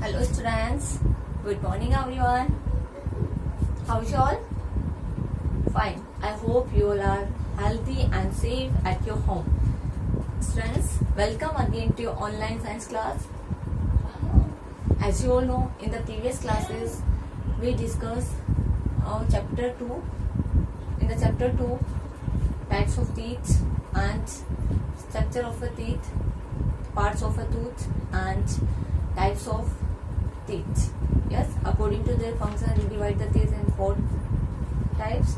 Hello students, good morning everyone. How is you all? Fine. I hope you all are healthy and safe at your home. Students, welcome again to your online science class. As you all know, in the previous classes we discussed chapter 2. In the chapter 2, types of teeth and structure of a teeth, parts of a tooth and types of teeth. Yes, according to their function we divide the teeth in 4 types.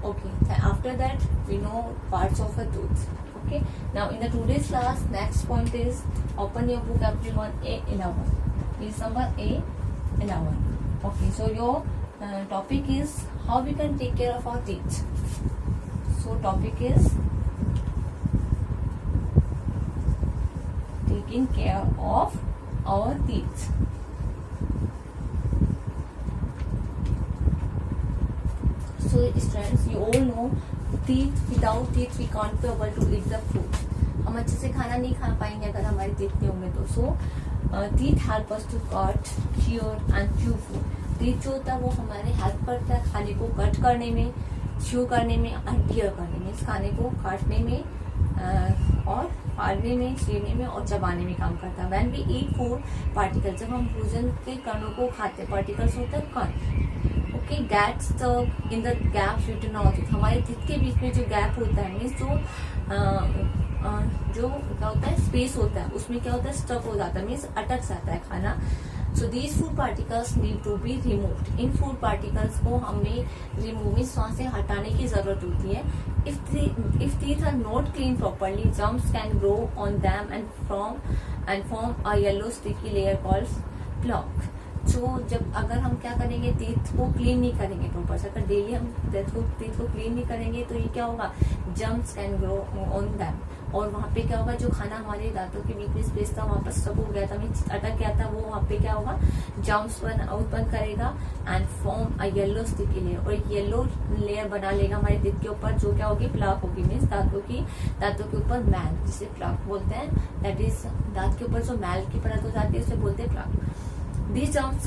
Okay, after that we know parts of a tooth. Okay, now in the today's class, next point is open your book everyone, A11. Page number A11. Okay, so your topic is how we can take care of our teeth. So topic is taking care of our teeth. So students, you all know teeth, without teeth we can't be able to eat the food. हम अच्छे से खाना नहीं खा पाएंगे अगर हमारे teeth नहीं होंगे तो. So teeth help us to cut, chew and chew food. teeth जो होता है वो हमारे हेल्प करता है खाने को कट करने में, chew करने में और tear करने में. इस खाने को काटने में और फाड़ने में, छीलने में और चबाने में काम करता है. When we eat food particles, जब हम भोजन के कणों को खाते हैं, particles होता है कण. Okay, get stuck in the gaps between our teeth. हमारे teeth के बीच में जो गैप होता है मीन्स जो क्या होता है स्पेस होता है उसमें क्या होता है स्टक हो जाता है मीन्स अटक जाता है खाना. So these food particles need to be removed. इन फूड पार्टिकल्स को हमें रिमूव मीन्स वहां से हटाने की जरूरत होती है. If teeth are not cleaned properly, germs can grow on them and form a yellow sticky layer called plaque. जो जब अगर हम क्या करेंगे टीथ को क्लीन नहीं करेंगे प्रॉपर से, अगर डेली हम टीथ को क्लीन नहीं करेंगे तो ये क्या होगा, germs can grow on them. और वहाँ पे क्या होगा, जो खाना हमारे दांतों के बीच में स्पेस था वहाँ पर स्टक हो गया था, मीन्स अटक गया था, वो वहाँ पे क्या होगा जम्स उत्पन्न करेगा and form a yellow sticky layer. और एक येलो लेयर बना लेगा हमारे टीथ के ऊपर जो क्या होगी प्लाक होगी. मीन्स दांतों के ऊपर मैल जिसे प्लाक बोलते हैं, दैट इज दांत के ऊपर जो मैल की परत हो जाती है उसे बोलते हैं plaque. These germs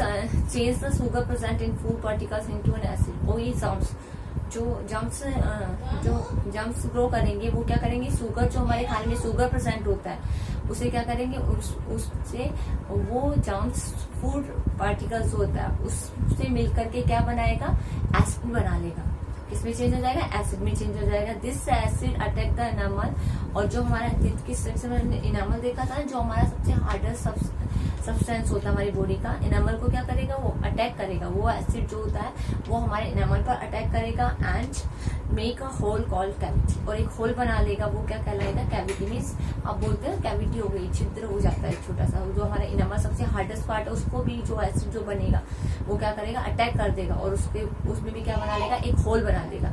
change the sugar present in food particles into an acid. और ये germs जो जम्स ग्रो करेंगे वो क्या करेंगे, शुगर जो हमारे खाने में शुगर प्रेजेंट होता है उसे क्या करेंगे, उससे वो जम्स फूड पार्टिकल्स होता है उससे मिल करके क्या बनाएगा, एसिड बना लेगा. किसमें चेंज हो जाएगा, एसिड में चेंज हो जाएगा. This acid attack the enamel. और जो हमारा टीथ की स्ट्रक्चर में इनामल देखा था जो हमारा सबसे हार्डेस्ट सब्सटेंस होता है हमारी बॉडी का, इनामल को क्या करेगा, वो अटैक करेगा. वो एसिड जो होता है वो हमारे इनामल पर अटैक करेगा and make a hole called cavity. और एक होल बना लेगा, वो क्या कहलाएगा, कैविटी. मीन्स आप बोलते हैं कैविटी हो गई, छिद्र हो जाता है छोटा सा. जो हमारा इनामल सबसे हार्डेस्ट पार्ट है उसको भी जो एसिड जो बनेगा वो क्या करेगा, अटैक कर देगा और उसमें भी क्या बना लेगा, एक होल बना देगा.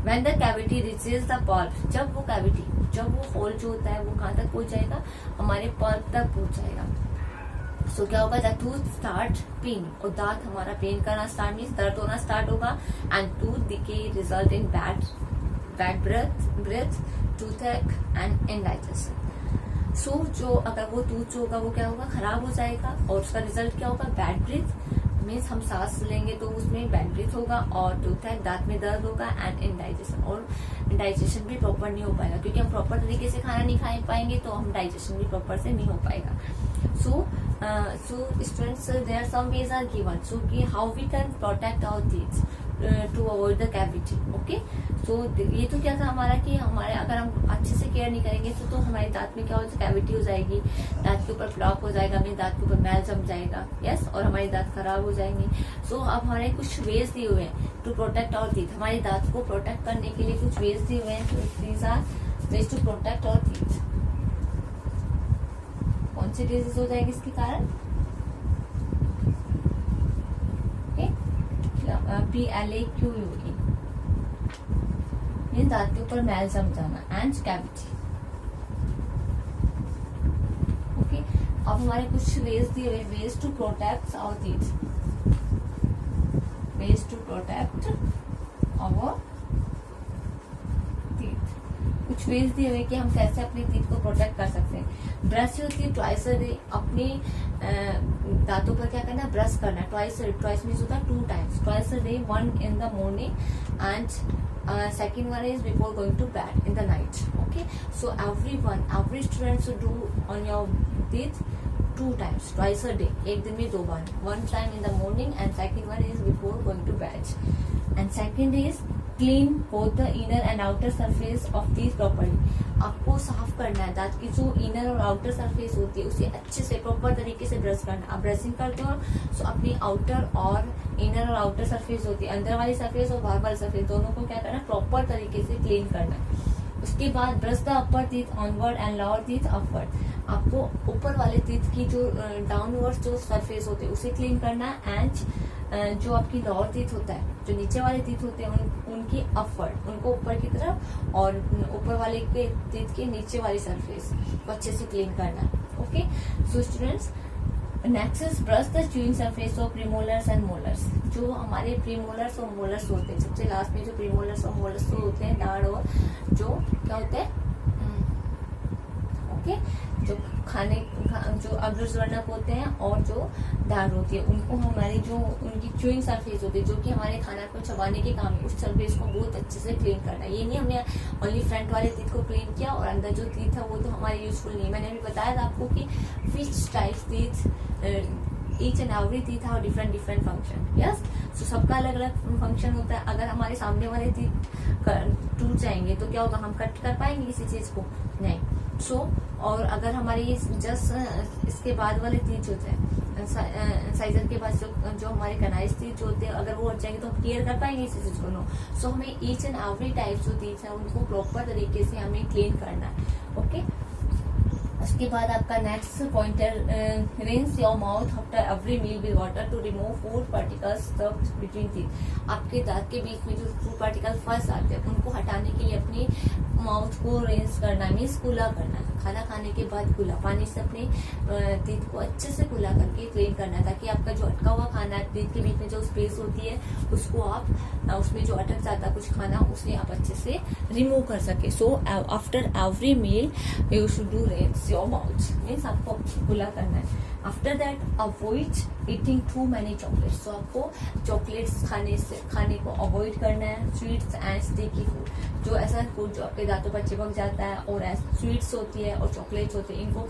When the cavity reaches the pulp, जब वो होल जो होता है वो कहाँ तक पहुंच जाएगा, हमारे पल्प तक पहुंच जाएगा. सो क्या होगा, द टूथ स्टार्ट पेन. और दांत हमारा पेन करना स्टार्ट मीन्स दर्द होना स्टार्ट होगा. And tooth decay result in bad breath toothache and indigestion. So जो अगर वो टूथ जो होगा वो क्या होगा, खराब हो जाएगा. और उसका रिजल्ट क्या होगा, बैड ब्रेथ मीन्स हम सांस लेंगे तो उसमें बैड ब्रेथ होगा और टूथएक दांत में दर्द होगा एंड इंडाइजेशन. और डाइजेशन भी प्रॉपर नहीं हो पाएगा क्योंकि हम प्रॉपर तरीके से खाना नहीं खा पाएंगे तो हम डाइजेशन भी प्रॉपर से नहीं हो पाएगा. So students, there are some ways are given. So how we can protect our teeth to avoid the cavity. Okay. So ये तो क्या था हमारा कि हमारे अगर हम अच्छे से केयर नहीं करेंगे तो हमारे दांत में क्या हो जाएगा, कैविटी हो जाएगी, दांत के ऊपर प्लॉक हो जाएगा, मेरे दांत के ऊपर मैल जम जाएगा. यस, और हमारे दांत खराब हो जाएंगे. सो अब हमारे कुछ वेज दिए हुए हैं टू प्रोटेक्ट आवर टीथ. हमारे दांत को प्रोटेक्ट करने के लिए कुछ वेज दिए हुए हैं. These are ways to protect our teeth. कौन सी डिजीज हो जाएगी इसके कारण, PLAQUE मीन दांत के ऊपर मैल जम जाना एंड कैविटी. ओके, अब हमारे कुछ वेज दिए हुए, ways to protect our teeth. Ways to protect our teeth. कुछ वेज दिए हुए कि हम कैसे अपने टीथ को प्रोटेक्ट कर सकते हैं. ब्रश होती है ट्वाइस अ डे, अपने दांतों पर क्या करना है, ब्रश करना है ट्वाइस मीन्स होता है 2 times, twice a day, 1 in the morning and second one is before going to bed in the night. Okay, so every student should do on your teeth 2 times, twice a day, एक दिन में 2 बार, 1 time in the morning and second one is before going to bed. And second is clean both the inner and outer surface of teeth properly. आपको साफ करना है दांत की जो इनर और आउटर सरफेस होती है उसे अच्छे से प्रॉपर तरीके से ब्रश करना है। आप ब्रशिंग करते हो तो अपनी आउटर और इनर और आउटर सरफेस होती है, अंदर वाली सरफेस और बाहर वाली सरफेस, दोनों को क्या करना है, प्रॉपर तरीके से क्लीन करना है। उसके बाद brush the upper teeth onward and lower teeth upward, आपको ऊपर वाले टीथ की जो डाउनवर्ड जो सरफेस होते हैं उसे क्लीन करना है। एंड जो आपकी लोअर टीथ होता है, जो नीचे वाले टीथ होते हैं उनकी अपवर्ड, उनको ऊपर की तरफ, और ऊपर वाले के टीथ के नीचे वाली सरफेस को अच्छे से क्लीन करना है। Okay, so students, next is brush the chewing surface of premolars and molars. जो हमारे प्रीमोलर्स और मोलर्स होते हैं, सबसे लास्ट में जो प्रीमोलर्स और मोलर्स होते हैं, दाढ़ और जो क्या होते हैं, ओके, जो खाने जो अग्रवर्णक होते हैं और जो दाढ़ होती है, उनको हमारी जो उनकी च्यूइंग सरफेस होती है, जो कि हमारे खाना को चबाने के काम, उस सरफेस को बहुत अच्छे से क्लीन करना है। ये नहीं हमने ओनली फ्रंट वाले टीथ को क्लीन किया और अंदर जो टीथ है वो तो हमारे यूजफुल नहीं। मैंने अभी बताया था आपको कि which types teeth, each and every teeth have different function. Yes, so सबका अलग अलग फंक्शन होता है। अगर हमारे सामने वाले टीथ टूट जाएंगे तो क्या होगा, हम कट कर पाएंगे किसी चीज को, नहीं। सो और अगर हमारे जस्ट इसके बाद वाले टीथ होते हैं, इंसाइजर के पास जो हमारे कनाइज टीथ होते हैं, अगर वो हट जाएंगे तो हम क्लियर कर पाएंगे इसी चीज को, नो। सो हमें ईच एंड एवरी टाइप जो टीथ है उनको प्रॉपर तरीके से हमें क्लीन करना है। ओके, उसके बाद आपका next pointer, rinse your mouth after every meal with water to remove food particles stuck between teeth. आपके दांत के बीच में जो फूड पार्टिकल फंस आते हैं उनको हटाने के लिए अपनी माउथ को रिंस करना, मीन्स कुला करना है। खाना खाने के बाद कुला पानी से अपने टीथ को अच्छे से कुला करके क्लीन करना है, ताकि आपका जो अटका हुआ खाना है, टीथ के बीच में जो स्पेस होती है उसको आप, उसमें जो अटक जाता है कुछ खाना, उसे आप अच्छे से रिमूव कर सके। So after every meal you should do rinse your mouth, means आपको कुला करना है। After that avoid eating too many chocolates. तो आपको चॉकलेट्स खाने को अवॉइड करना है। स्वीट्स एंड स्टिकी फूड, जो ऐसा फूड जो आपके दांतों पर चिपक जाता है, और स्वीट्स होती है और चॉकलेट्स होती है, इनको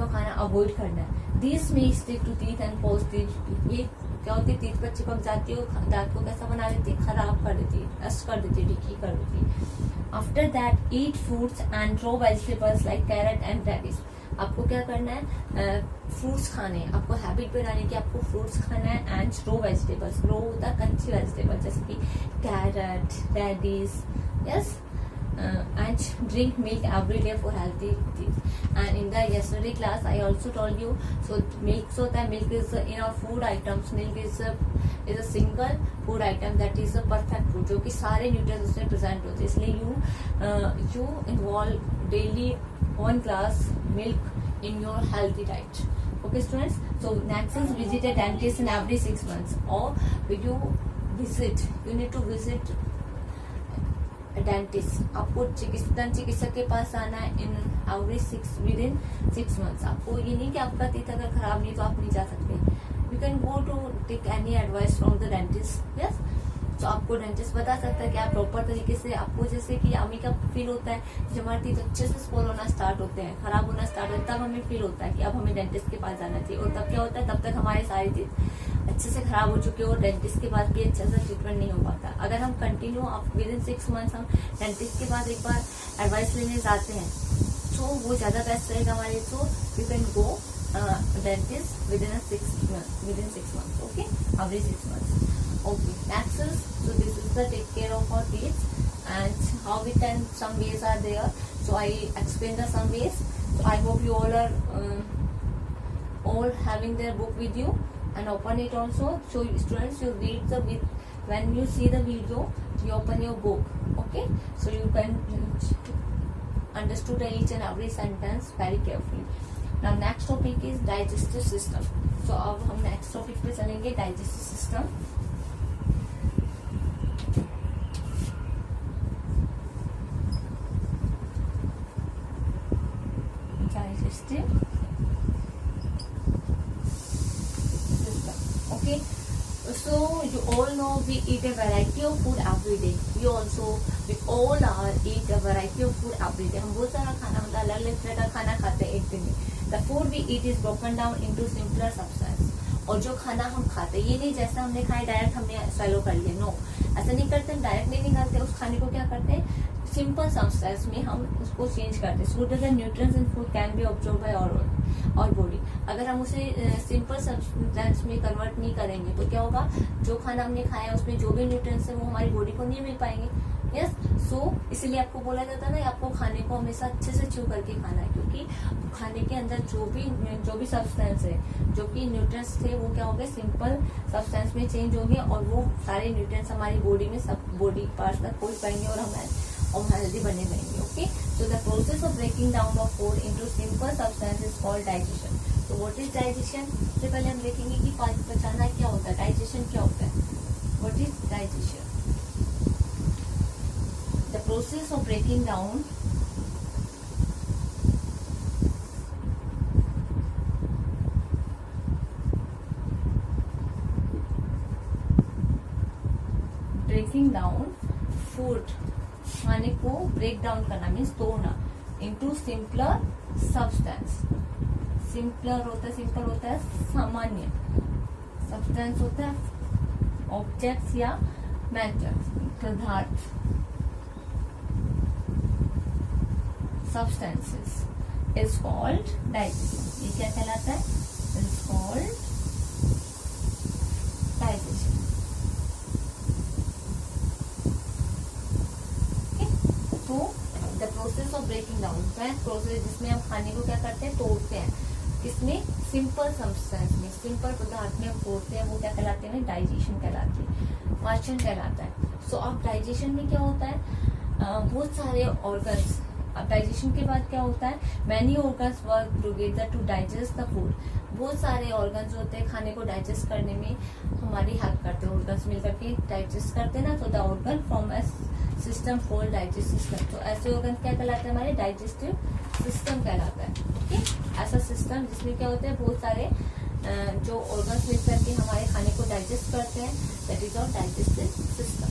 खाना अवॉइड करना है। This may stick to teeth and cause teeth, ये क्या होती है, टीथ पर चिपक जाती है और दांत को कैसा बना देती है, खराब कर देती है, नष्ट कर देती है, डिकी कर देती है। After that eat fruits and raw vegetables like carrot and radish. आपको क्या करना है, फ्रूट्स खाने, आपको हैबिट बनाने की, आपको फ्रूट्स खाना है। एंड रो वेजिटेबल्स, रो होता है कच्ची वेजिटेबल, जैसे कि carrot, radish, yes. And drink milk every day for healthy teeth. And in the yesterday class I also told you, so milk होता है, milk is in our food items, milk is a single food item that is a perfect food, जो कि सारे nutrients उसमें present होते हैं, इसलिए you involve daily 1 glass milk in your healthy diet. Okay students, so next is visit a dentist in every 6 months, or you need to visit dentist. आपको दंत चिकित्सक के पास आना है विद इन 6 months। आपको ये नहीं कि आपका टीथ अगर खराब नहीं तो आप नहीं जा सकते, you can go to take any advice from the dentist. Yes, तो आपको डेंटिस्ट बता सकता है कि आप प्रॉपर तरीके से, आपको जैसे कि हमें क्या फील होता है, जब हमारे टीथ अच्छे से स्पॉल होना स्टार्ट होते हैं, खराब होना स्टार्ट होता है, तब हमें फील होता है कि अब हमें डेंटिस्ट के पास जाना चाहिए। और तब क्या होता है, तब तक हमारे सारे टीथ अच्छे से खराब हो चुके हो और डेंटिस्ट के पास भी अच्छे से ट्रीटमेंट नहीं हो पाता। अगर हम कंटिन्यू विद इन 6 months हम डेंटिस्ट के पास एक बार एडवाइस लेने जाते हैं तो वो ज्यादा बेस्ट रहेगा हमारे लिए। So you can go dentist with in 6 months, okay, every 6 months. Okay, next is, so this is the take care of our teeth and how we can, some ways are there, so I explained the some ways. So I hope you all are all having their book with you and open it also. So students, you read when you see the video, you open your book, okay, so you can understood each and every sentence very carefully. Now next topic is digestive system. So अब हम next topic पे चलेंगे, digestive system. Digestive system. Okay, so you all know we eat a variety of food every day. We all are eat a variety of food every day. हम बहुत सारा खाना मतलब अलग अलग तरह का खाना खाते हैं एक दिन में. The food we eat is broken down into simpler substance. और जो खाना हम खाते हैं ये नहीं जैसा हमने खाया डायरेक्ट हमने swallow कर लिया. नो, ऐसा नहीं करते. हम डायरेक्ट नहीं निकालते उस खाने को. क्या करते हैं, सिंपल सब्सटेंस में हम उसको चेंज करते हैं. So the nutrients in food can be absorbed by our body. अगर हम उसे सिंपल सब्सटेंस में कन्वर्ट नहीं करेंगे तो क्या होगा, जो खाना हमने खाया उसमें जो भी न्यूट्रिएंट्स है वो हमारी बॉडी को नहीं मिल पाएंगे. यस, सो इसीलिए आपको बोला जाता है ना, आपको खाने को हमेशा अच्छे से च्यू करके खाना है, क्योंकि खाने के अंदर जो भी सब्सटेंस है, जो कि न्यूट्रिएंट्स थे वो क्या हो गए, सिंपल सब्सटेंस में चेंज होंगे और वो सारे न्यूट्रिएंट्स हमारी बॉडी में सब बॉडी पार्ट्स तक पहुंच पाएंगे और हम हेल्दी बने रहेंगे. Okay, so the process of breaking down of food into simple substance is called digestion. तो व्हाट इज डाइजेशन? सबसे पहले हम देखेंगे कि पचाना क्या होता है, डाइजेशन क्या होता है. What is digestion? The process of breaking down food, खाने को ब्रेक डाउन करना मीन्स तोड़ना, इनटू सिंपलर सब्सटेंस. सिंपल होता है सामान्य, सब्सटेंस होता है ऑब्जेक्ट्स या मैटर, पदार्थ, सब्सटेंसेस इज कॉल्ड डाइजेशन. ये क्या कहलाता है? Is called digestion. तो the process of breaking down process जिसमें हम खाने को क्या करते हैं, तोड़ते हैं. किसमें? सिंपल सब्सटेंस में, सिंपल पदार्थ में हम तोड़ते हैं. वो क्या कहलाते हैं? डाइजेशन कहलाती है, पाचन कहलाता है. सो अब डाइजेशन में क्या होता है, बहुत सारे ऑर्गन्स. अब डाइजेशन के बाद क्या होता है, many organs work together to digest the food. बहुत सारे ऑर्गन्स होते हैं खाने को डाइजेस्ट करने में हमारी हेल्प करते हैं. ऑर्गन्स मिलकर के डाइजेस्ट करते हैं ना, तो the organ form A system called digestive system. तो ऐसे ऑर्गन क्या कहलाते हैं, हमारे डाइजेस्टिव सिस्टम कहलाता है. ओके, ऐसा सिस्टम जिसमें क्या होता है, बहुत सारे जो ऑर्गन्स मिलकर के हमारे खाने को डाइजेस्ट करते हैं, that is our digestive system.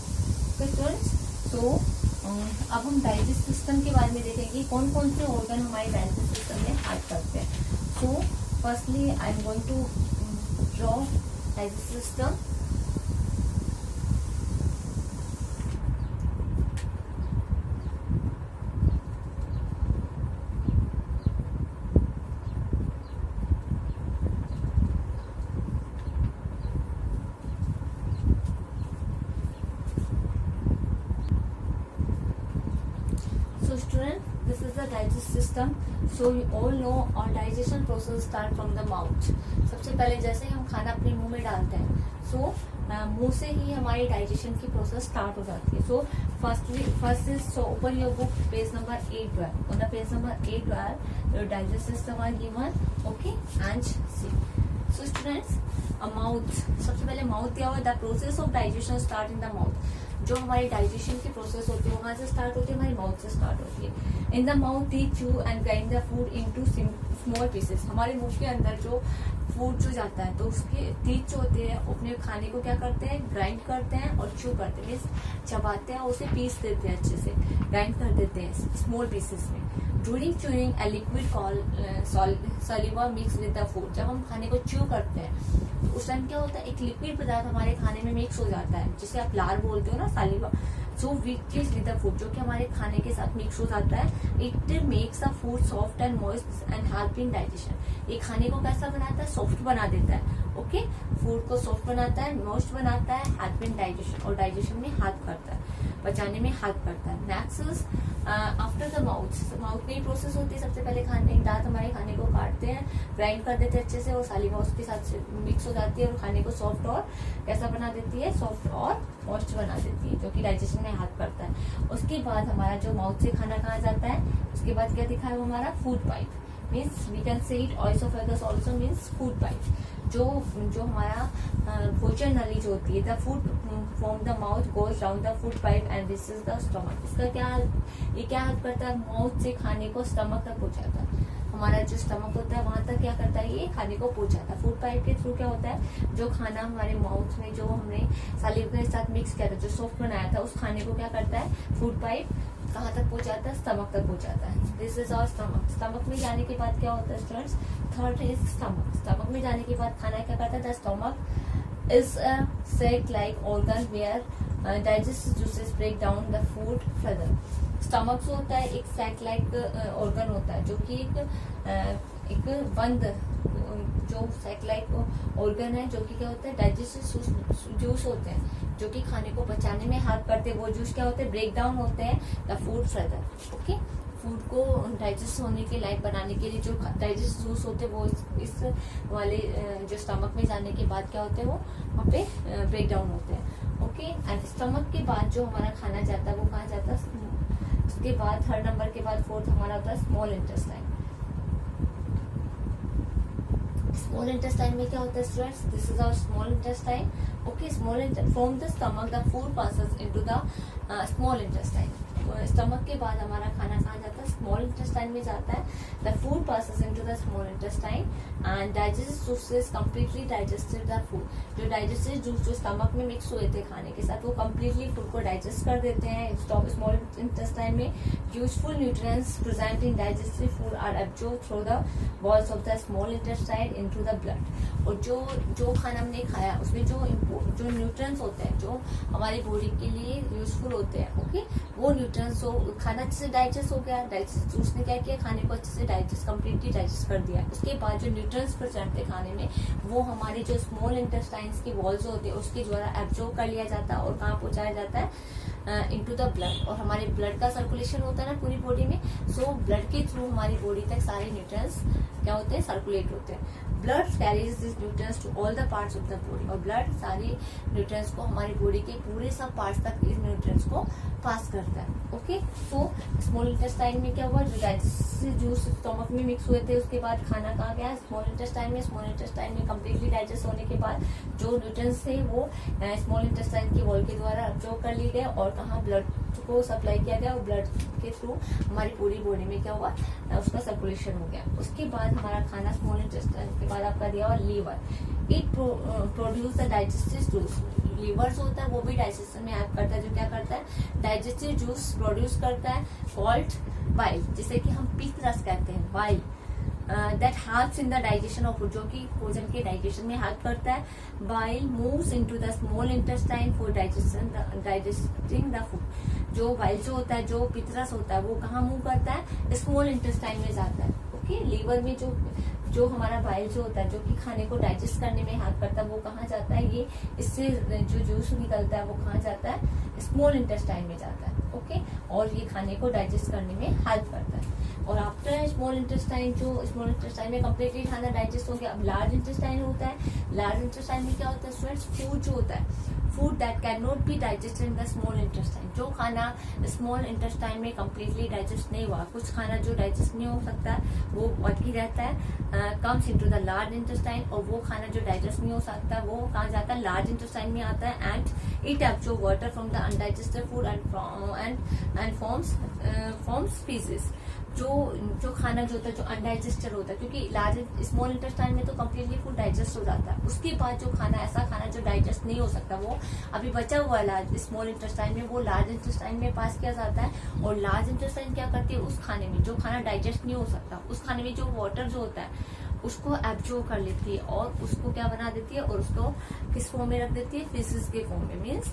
Okay students, तो अब हम डाइजेस्ट सिस्टम के बारे में देखेंगे कौन कौन से ऑर्गन हमारे डाइजेस्ट सिस्टम में हेल्प करते हैं. So firstly I am going to draw digest system. So student, this is the digest system. So you all know our digestion process start from the mouth. सबसे पहले जैसे ही हम खाना अपने मुंह में डालते हैं, so मुंह से ही हमारी डाइजेशन की प्रोसेस स्टार्ट हो जाती है. So first is so open your book page number 812. On the page number 812 your digest system are given. Okay, and see. So students, mouth, सबसे पहले माउथ क्या हुआ, the process of digestion start in the mouth. जो हमारी digestion की process होती है वहां से स्टार्ट होती है, हमारी माउथ से स्टार्ट होती है. In the mouth we chew and grind the food into small pieces. हमारे मुंह के अंदर जो फूड जो जाता है तो उसके टीथ जो होते हैं अपने खाने को क्या करते हैं, ग्राइंड करते हैं और च्यू करते हैं, मीन्स चबाते हैं, उसे पीस देते हैं, अच्छे से ग्राइंड कर देते हैं स्मॉल पीसेस में. During chewing a liquid called saliva mix with the food. जब हम खाने को च्यू करते हैं तो उस टाइम क्या होता है, एक लिक्विड पदार्थ हमारे खाने में मिक्स हो जाता है, जिसे आप लार बोलते हो ना, saliva. So which is with the food, जो कि हमारे खाने के साथ मिक्स हो जाता है. It makes the food soft and moist and help in digestion. ये खाने को कैसा बनाता है, सॉफ्ट बना देता है. ओके, फूड को सॉफ्ट बनाता है, मॉइस्ट बनाता है, हेल्प इन डाइजेशन, और डाइजेशन में हेल्प करता है, पचाने में हेल्प करता है. Next after the mouth, mouth में ही प्रोसेस होती है. सबसे पहले दांत हमारे खाने को काटते हैं, ग्राइंड कर देते हैं अच्छे से, और सलिवा उसके साथ मिक्स हो जाती है और खाने को सॉफ्ट और कैसा बना देती है, सॉफ्ट और मॉइस्ट बना देती है, जो कि डाइजेशन में हेल्प करता है. उसके बाद हमारा जो माउथ से खाना कहाँ जाता है, उसके बाद क्या दिखा है, हमारा food pipe. Means we can say it oesophagus also means food pipe. जो हमारा भोजन नली जो होती है, the food from the mouth goes down the food pipe and this is the stomach. इसका क्या, ये क्या हेल्प करता है, माउथ से खाने को स्टमक तक पहुंचाता है. हमारा जो स्टमक होता है वहां तक क्या करता है, ये खाने को पहुंचाता है। फूड पाइप के थ्रू क्या होता है, जो खाना हमारे माउथ में जो हमने सलीव के साथ मिक्स किया था, जो सॉफ्ट बनाया था, उस खाने को क्या करता है फूड पाइप कहाँ तक पहुंचाता है, स्टमक तक पहुंचाता है। This is our stomach. Stomach में जाने के बाद क्या होता है students, third is stomach. Stomach में जाने के बाद खाना क्या करता है, the stomach is a sac like organ where digestive juices break down the food further। Stomach जो होता है एक सैक लाइक ऑर्गन होता है, जो कि एक बंद जो सैक लाइक ऑर्गन है, जो कि क्या होता है डाइजेस्टिव जूस होते हैं, जो कि खाने को पचाने में हेल्प करते हैं। वो जूस क्या होते हैं, ब्रेक डाउन होते हैं the food further. Okay, food को डाइजेस्ट होने के लायक बनाने के लिए जो डाइजेस्ट जूस होते हैं वो इस वाले जो स्टमक में जाने के बाद क्या होते हैं, वो वहाँ पे ब्रेक डाउन होते हैं। ओके, एंड स्टमक के बाद जो हमारा खाना जाता है वो कहाँ जाता है, उसके बाद थर्ड नंबर के बाद फोर्थ हमारा होता है स्मॉल इंटेस्टाइन। स्मॉल इंटेस्टाइन में क्या होता है students, this is our small intestine. Okay, small from the stomach the food passes into the small intestine. Stomach के बाद हमारा खाना कहाँ जाता है, स्मॉल इंटेस्टाइन में जाता है। The food passes into the small intestine and digestive juices completely digested the food. जो डाइजेस्टिव जूस जो स्टमक में मिक्स हुए थे खाने के साथ, वो कंप्लीटली फूड को डाइजेस्ट कर देते हैं। स्मॉल इंटेस्टाइन में useful nutrients present in digestive food are absorbed through the walls of the small intestine into the blood. और जो खाना हमने खाया उसमें जो न्यूट्रिएंट्स होते हैं, जो हमारी बॉडी के लिए यूजफुल होते हैं, ओके, वो न्यूट्रिएंट्स जो खाना अच्छे से डाइजेस्ट हो गया, डाइजेस्ट उसने क्या किया, खाने को अच्छे से डाइजेस्ट कंप्लीटली डाइजेस्ट कर दिया। उसके बाद जो न्यूट्रिएंट्स प्रेजेंट थे खाने में, वो हमारे जो स्मॉल इंटेस्टाइन्स की वॉल्स होते हैं उसके द्वारा एब्जॉर्ब कर लिया जाता है और कहाँ पहुंचाया जाता है, इनटू द ब्लड। और हमारे ब्लड का सर्कुलेशन होता है ना पूरी बॉडी में, सो ब्लड के थ्रू हमारी बॉडी तक सारे न्यूट्रिएंट्स क्या होते हैं, सर्कुलेट होते हैं। Blood carries this nutrients to all the parts of the body. और ब्लड सारी न्यूट्रिएंट्स को हमारी बॉडी के पूरे सब पार्ट्स तक इस न्यूट्रिएंट्स को पास करता है। ओके, तो स्मॉल इंटेस्टाइन में क्या हुआ, जो डाइजेस्टिव जूस स्टमक में मिक्स हुए थे उसके बाद खाना कहाँ गया, स्मॉल इंटेस्टाइन में। स्मॉल इंटेस्टाइन में कंप्लीटली डाइजेस्ट होने के बाद जो न्यूट्रिएंट्स थे वो स्मॉल इंटेस्टाइन की वॉल के द्वारा अब्जॉर्ब कर लिए गए और कहाँ ब्लड को सप्लाई किया गया और ब्लड के थ्रू हमारी पूरी बॉडी में क्या हुआ, उसका सर्कुलेशन हो गया। उसके बाद हमारा खाना स्मॉल इंटेस्टाइन के बाद आपका दिया हुआ liver. It produce the digestive juice. Liver जो होता है वो भी डाइजेशन में हेल्प करता है, जो क्या करता है डाइजेस्टिव जूस प्रोड्यूस करता है, कॉल्ड बाइल, जिसे कि हम पित्त रस कहते हैं, bile. That helps in the digestion of food, जो कि भोजन के डाइजेशन में हेल्प करता है। Bile moves into the small intestine for digesting the food. जो बाइल जो होता है, जो पित्तरस होता है, वो कहाँ मूव करता है, स्मॉल इंटेस्टाइन में जाता है। ओके, लीवर में जो हमारा बाइल जो होता है, जो कि खाने को डाइजेस्ट करने में हेल्प करता है, वो कहाँ जाता है, ये इससे जो जूस निकलता है वो कहाँ जाता है, स्मॉल इंटेस्टाइन में जाता है। ओके, और ये खाने को डाइजेस्ट करने में हेल्प करता है। और आफ्टर स्मॉल इंटेस्टाइन, जो स्मॉल इंटेस्टाइन में कंप्लीटली खाना डाइजेस्ट हो गया, अब लार्ज इंटेस्टाइन होता है। लार्ज इंटेस्टाइन में क्या होता है स्टूडेंट्स, फूड जो होता है, food that can not be digested in the small intestine. जो खाना स्मॉल इंटेस्टाइन में कंप्लीटली डाइजेस्ट नहीं हुआ, कुछ खाना जो डाइजेस्ट नहीं हो सकता वो बाकी रहता है, comes into the large intestine. और वो खाना जो डाइजेस्ट नहीं हो सकता वो कहाँ जाता है, लार्ज इंटेस्टाइन में आता है। And it absorb water from the undigested food and forms faeces. जो खाना जो होता है, जो अनडाइजेस्टेड होता है, क्योंकि लार्ज स्मॉल इंटेस्टाइन में तो कंप्लीटली फूड डाइजेस्ट हो जाता है। उसके बाद जो खाना, ऐसा खाना जो डाइजेस्ट नहीं हो सकता, वो अभी बचा हुआ लार्ज स्मॉल इंटेस्टाइन में, वो लार्ज इंटेस्टाइन में पास किया जाता है। और लार्ज इंटेस्टाइन क्या करती है, उस खाने में जो खाना डाइजेस्ट नहीं हो सकता, उस खाने में जो वाटर जो होता है उसको एब्जॉर्ब कर लेती है और उसको क्या बना देती है, और उसको किस फॉर्म में रख देती है, फीसेस के फॉर्म में। मीन्स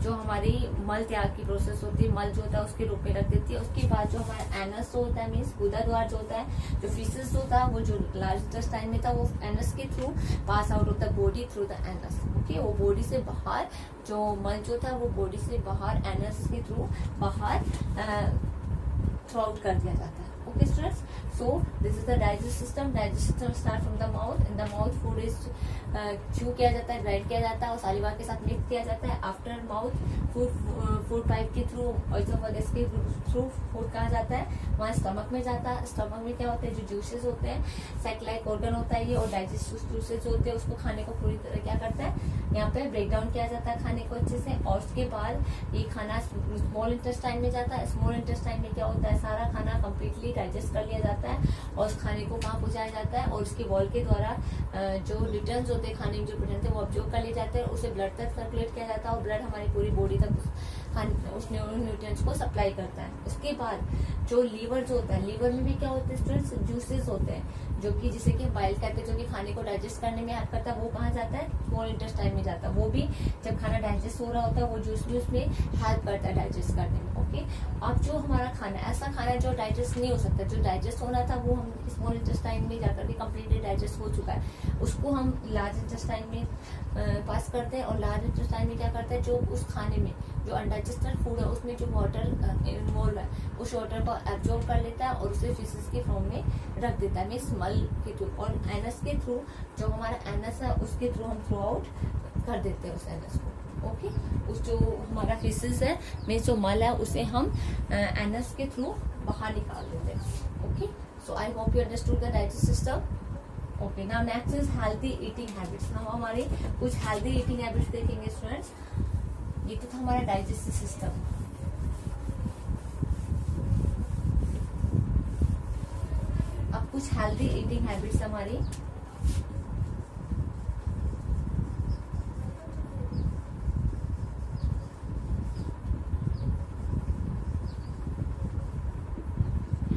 जो हमारी मल त्याग की प्रोसेस होती है, मल जो होता है उसके रूप में रख देती है। उसके बाद जो हमारा एनस जो होता है, मीन्स गुदा द्वार जो होता है, जो फीसेस होता है वो जो लार्ज इंटेस्टाइन में था, वो एनस के through pass out of the body through the anus. Okay, वो बॉडी से बाहर, जो मल जो था वो बॉडी से बाहर एनस के थ्रू बाहर थ्रू आउट कर दिया जाता है। Okay students, so this is the digest system. Digest system start from the mouth. In the mouth food is chew किया जाता है, ग्राइंड किया जाता है और सलिवा के साथ मिक्स किया जाता है। आफ्टर माउथ फूड पाइप के थ्रू, ऑइसोफेगस के थ्रू फूड कहाँ जाता है, वहाँ स्टमक में जाता है। स्टमक में क्या होता है, जो जूसेस होते हैं, सैक लाइक ऑर्गन होता है ये, और डाइजेस्टिव जूसेस होते हैं, उसको खाने को पूरी तरह क्या करता है, यहाँ पे ब्रेक डाउन किया जाता है खाने को अच्छे से। और उसके बाद ये खाना स्मॉल इंटेस्टाइन में जाता है। स्मॉल इंटेस्टाइन में क्या होता है, सारा खाना कंप्लीटली डाइजेस्ट कर लिया जाता है और उस खाने को कहाँ पहुंचाया जाता है, और उसके वॉल के द्वारा जो न्यूट्रिएंट्स होते हैं खाने में जो प्रेजेंट है वो ऑब्जॉर्व कर लिए जाते हैं, उसे ब्लड तक सर्कुलेट किया जाता है, और ब्लड हमारी पूरी बॉडी तक उस न्यूट्रिएंट्स को सप्लाई करता है। उसके बाद जो लीवर जो होता है, लीवर में भी क्या होते हैं स्टूडेंट्स, जूसेस होते हैं, जो कि जिसे कि बाइल कहते हैं, जो कि खाने को डाइजेस्ट करने में हेल्प करता है। वो कहाँ जाता है, स्मॉल इंटेस्टाइन में जाता है। वो भी जब खाना डाइजेस्ट हो रहा होता है वो जूस भी उसमें हेल्प करता है डाइजेस्ट करने में। ओके, अब जो हमारा खाना, ऐसा खाना है जो डाइजेस्ट नहीं हो सकता, जो डाइजेस्ट होना था वो हम स्मॉल इंटेस्टाइन में जाकर के कम्प्लीटली डाइजेस्ट हो चुका है, उसको हम लार्ज इंटेस्टाइन में पास करते हैं। और लार्ज इंटेस्टाइन में क्या करते हैं, जो उस खाने में जो अनडाइजेस्टेड फूड है उसमें जो वाटर इन्वॉल्व है उस वाटर को एब्जॉर्ब कर लेता है और उसे फिशेस के फॉर्म में रख देता है, मीन्स मल के थ्रू। और एनस के थ्रू, जो हमारा एनस है उसके थ्रू हम थ्रू आउट कर देते हैं उस एनस को। ओके, उस जो हमारा फिशेस है मीन्स जो मल है उसे हम एनस के थ्रू बाहर निकाल देते हैं। Okay, so I hope you understood the digest system. Okay, now next is healthy eating habits. हम हमारे कुछ हेल्दी ईटिंग हैबिट्स देखेंगे स्टूडेंट्स। ये तो था हमारा डाइजेस्टिव सिस्टम। अब कुछ हेल्दी ईटिंग हैबिट्स हमारी।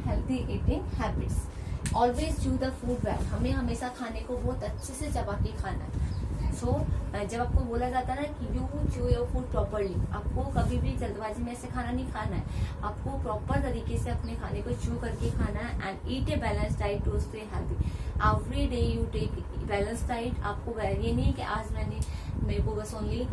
हेल्दी ईटिंग हैबिट्स, ऑलवेज चू द फूड वेल। हमें हमेशा खाने को बहुत अच्छे से चबा के खाना है। सो जब आपको बोला जाता है ना कि यू चू योर फूड प्रॉपरली, आपको कभी भी जल्दबाजी में ऐसे खाना नहीं खाना है, आपको प्रॉपर तरीके से अपने खाने को चू करके खाना है। And eat a balance diet to stay healthy. Every day you take balance diet. आपको ये नहीं कि आज मेरे को बस ओनली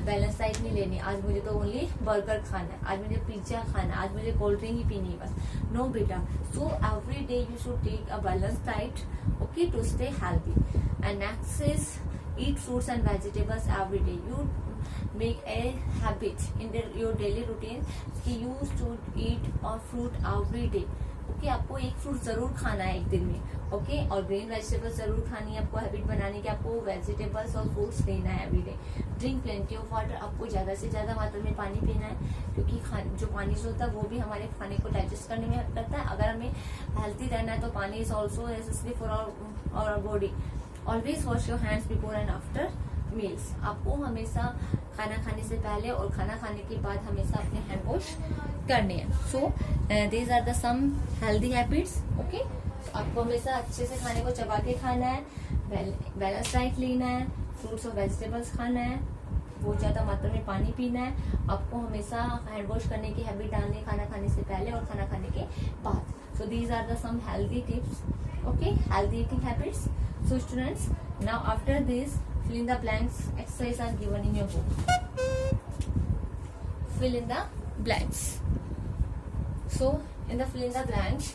बैलेंस डाइट नहीं लेनी, आज मुझे तो ओनली बर्गर खाना है, आज मुझे पिज्जा खाना है, आज मुझे कोल्ड ड्रिंक ही पीनी है बस। नो बेटा, so every day you should take a balance diet, okay, to stay healthy. And next is eat fruits and vegetables every day. You make a habit in your daily routine कि you should eat a fruit every day. Okay, आपको एक fruit जरूर खाना है एक दिन में। Okay, और ग्रीन वेजिटेबल्स जरूर खानी है। आपको हैबिट बनानी कि आपको वेजिटेबल्स और फ्रूट्स लेना है every day. Drink plenty of water. आपको ज्यादा से ज्यादा मात्रा में पानी पीना है, क्योंकि जो पानी जो होता है वो भी हमारे खाने को डाइजेस्ट करने में हेल्प करता है। अगर हमें हेल्थी रहना है तो pani is also necessary for our body. Always wash your hands before and after meals. आपको हमेशा खाना खाने से पहले और खाना खाने के बाद हमेशा अपने हैंड वॉश करने हैं। So these are the some healthy habits. Okay, आपको हमेशा अच्छे से खाने को चबा के खाना है, बैलेंस डाइट लेना है, फ्रूट्स और वेजिटेबल्स खाना है, बहुत ज्यादा मात्रा में पानी पीना है। आपको हमेशा हैंड वॉश करने की हैबिट डालनी है खाना खाने से पहले और खाना खाने के बाद। So these are the some healthy tips, okay, healthy eating habits. So students, now after this, fill in the blanks. Exercise are given in your book. Fill in the blanks. So in the fill in the blanks,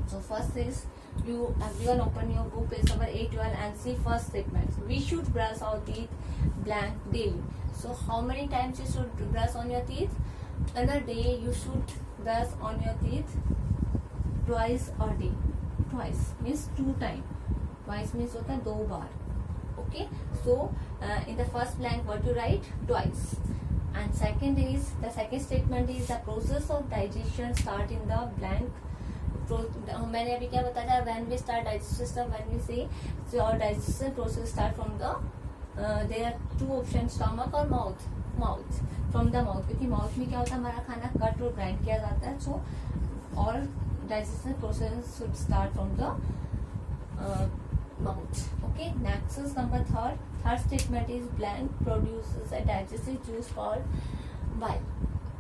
so first is everyone open your book page number 812 and see first statement. We should brush our teeth blank daily. So how many times you should brush on your teeth? In a day you should brush on your teeth twice a day. Twice means 2 times. Twice means होता है 2 बार. Okay, so in the first blank what you write? Twice. And second is, the second statement is the process of digestion start in the blank. मैंने अभी क्या बताया था, when we start digestive system, when we say so our digestion process start from the there are 2 options, stomach और mouth. From the mouth, क्योंकि mouth में क्या होता है हमारा खाना कट और ग्राइंड किया जाता है। सो और digestion process should start from the mouth. Okay, next is number third statement is blank produces a digestive juice called bile.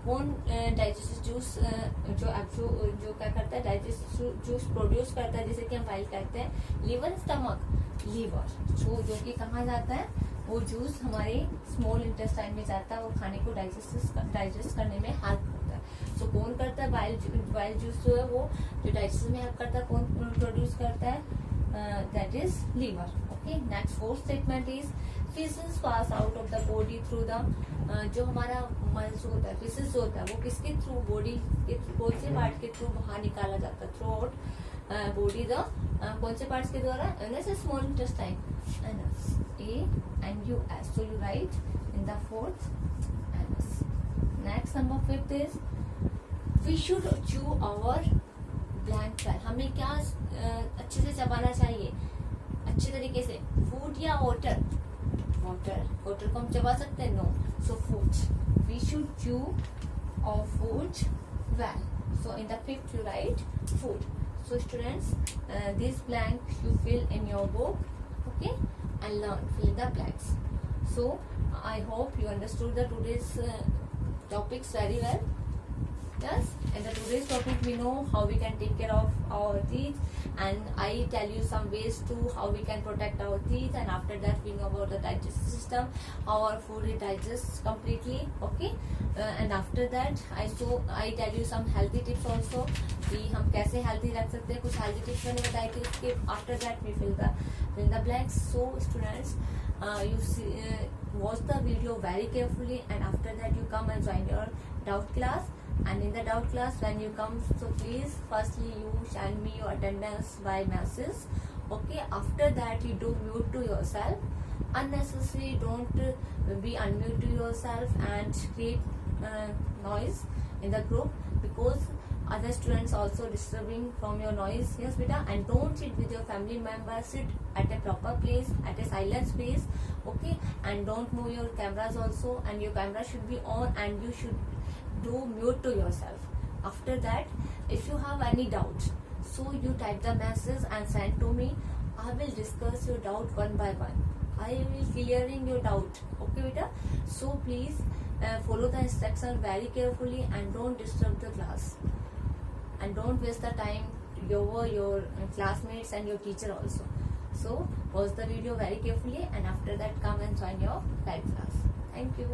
कौन डाइजेस्टिव जूस जो क्या करता है, डाइजेस्टिव जूस प्रोड्यूस करता है, जिसे कि हम बाइल कहते हैं। Liver, stomach, liver. सो जो कि कहाँ जाता है, वो जूस हमारे स्मॉल इंटेस्टाइन में जाता है और खाने को डाइजेस्ट करने में हेल्प करता है। सो कौन करता है, बाइल जूस जो है वो जो डाइजेशन में हेल्प करता है, कौन प्रोड्यूस करता है, that is liver. Okay, next fourth statement is faeces pass out of the body through the, जो हमारा मल जो होता है, फिशेस जो होता है वो किसके थ्रू, बॉडी के कौन से पार्ट के थ्रू बाहर निकाला जाता है, थ्रू आउट बॉडी द कौन से पार्ट्स के द्वारा, small intestine, A and US. So you write in the fourth MS. Next number 5th is we should chew our blank well. हमें क्या अच्छे से चबाना चाहिए, अच्छे तरीके से. फूड या वाटर? वाटर. वाटर को हम चबा सकते हैं? No. So food. We should chew our food well. So in the 5th you write food. So students, this blank you fill in your book, okay, and learn, fill the blanks. So I hope you understood the today's topics very well. Yes, in the today's topic we know how we can take care of our teeth, and I tell you some ways to how we can protect our teeth, and after that we know about the digestive system, how our food is digests completely, okay. And after that I tell you some healthy tips also कि हम कैसे healthy रख सकते हैं. कुछ healthy tips मैंने बताए थे उसके. After that we fill the blanks. So students, you see, watch the video very carefully, and after that you come and join your doubt class. And in the doubt class when you come, so please firstly you send me your attendance by message, okay. After that you do mute to yourself. Unnecessary don't be unmute to yourself and create noise in the group, because other students also disturbing from your noise. Yes beta. And don't sit with your family members. Sit at a proper place, at a silent space, okay. And don't move your cameras also, and your camera should be on, and you should do mute to yourself. After that, if you have any doubts, so you type the message and send to me. I will discuss your doubt one by one. I will clearing your doubt, okay beta. So please follow the instruction very carefully, and don't disturb the class, and don't waste the time over your classmates and your teacher also. So watch the video very carefully, and after that come and join your live class. Thank you.